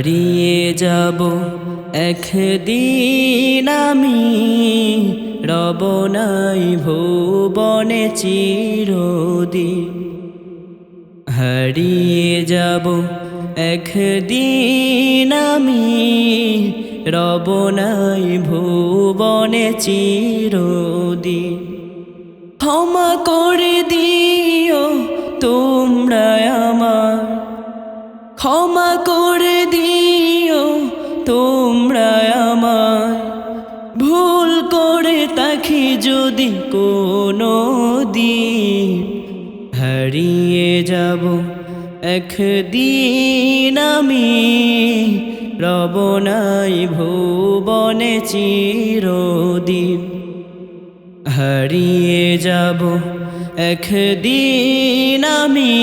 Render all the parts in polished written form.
হারিয়ে যাব একদিন আমি, রব নাই ভুবনে চিরদিন। হারিয়ে যাব একদিন আমি, রব নাই ভুবনে চিরদিন। ক্ষমা করে দিও তোমরা আমার, ক্ষমা করে দিও তোমরা আমার, ভুল করে তাকি যদি কোনো দিন। হারিয়ে যাব একদিন আমি, রব নাই ভুবনে চিরদিন। হারিয়ে যাব একদিন আমি,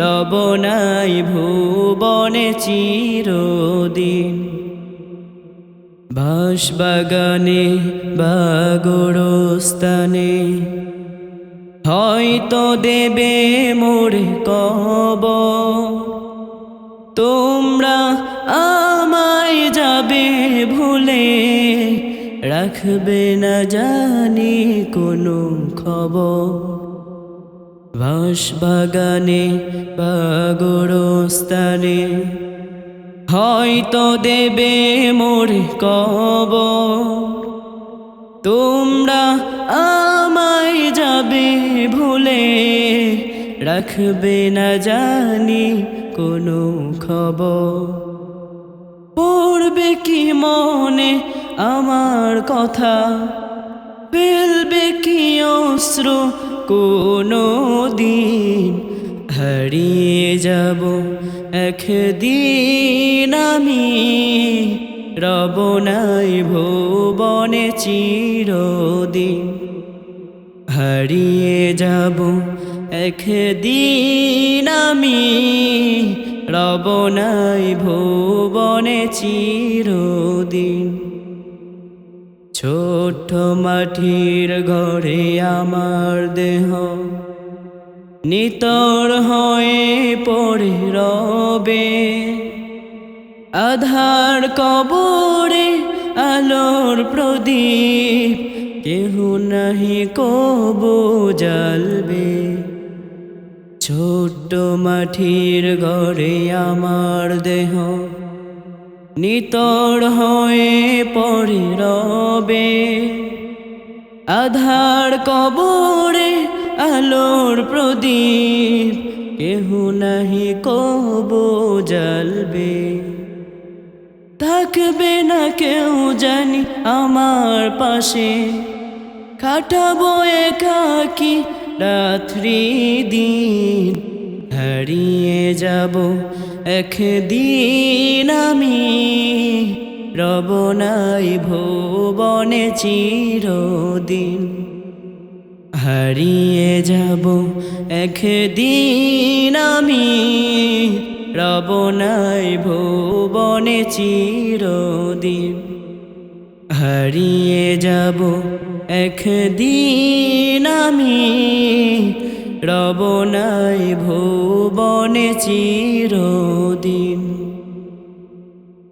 রব নাই ভুবনে চিরদিন। বাঁশবাগানে বা গোরস্থানে হয়তো দেবে মোরে কবর, তোমরা আমায় যাবে ভুলে, রাখবে না জানি কোনো খবর। বাঁশবাগানে বা গোরস্থানে হয়তো দেবে মোরে কবর, তোমরা আমায় যাবে ভুলে, রাখবে না জানি কোনো খবর। পড়বে কি মনে আমার কথা, ফেলবে কি অশ্র কোনো দিন। হারিয়ে যাব একদিন আমি, রব নাই ভুবনে চিরদিন। হারিয়ে যাব একদিন আমি, রব নাই ভুবনে চিরদিন। ছোট্ট মাটির ঘরে আমার দেহ নিতর হয়ে পড়ে রবে, আধার কবরে আলোর প্রদীপ কেহ নাহি কবু জ্বালবে। ছোট্ট মাটির ঘরে আমার দেহ নিতর হয়ে পড়ে রবে, আধার কবরে আলোর প্রদীপ কেহ নাহি কবু জ্বালবে। থাকবে না কেউ জানি আমার পাশে, কাটাবো একাকী রাত্রি দিন। হারিয়ে যাব একদিন আমি, রব নাই ভুবনে চিরদিন। হারিয়ে যাব একদিন আমি, রব নাই ভুবনে চিরদিন। হারিয়ে যাব একদিন আমি, রব নাই ভুবনে চিরদিন।